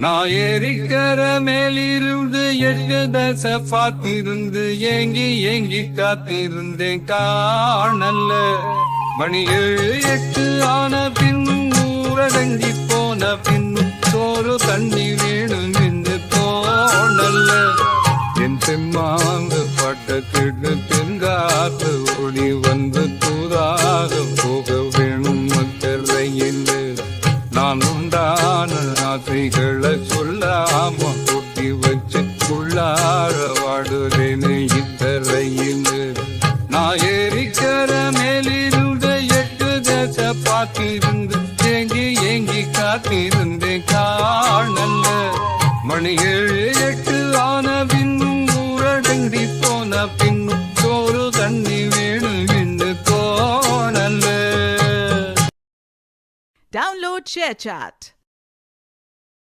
நான் ஏறிக்கர மேலிருந்து 8 தசை பார்த்திருந்து ஏங்கி காத்திருந்தேன் காணல்ல. மணி 7 8 ஆன பின்னும் ஊரடங்கி போன பின்னும் சோறு தண்ணி வேணும் என்று தோணல்ல. என் செம்மாந்து பட்ட திடு தென்காத்து ஓடி வந்து தூதாக போக வேணும் மக்களையில். நான் உண்டான ஆசைகளை சொல்லாம கூட்டி வச்சு உள்ளார வாடுறேன்னு இத்தரையில். நான் ஏறிக்கர மேலிருந்து 8 தசை பார்த்திருந்து ஏங்கி காத்திருந்தேன் காணல்ல. மணி 7 8 ஆன பின்னும் ஊரடங்கி போன பின்னும் சோறு தண்ணி வேணும் என்று தோணல்ல. Download ShareChat.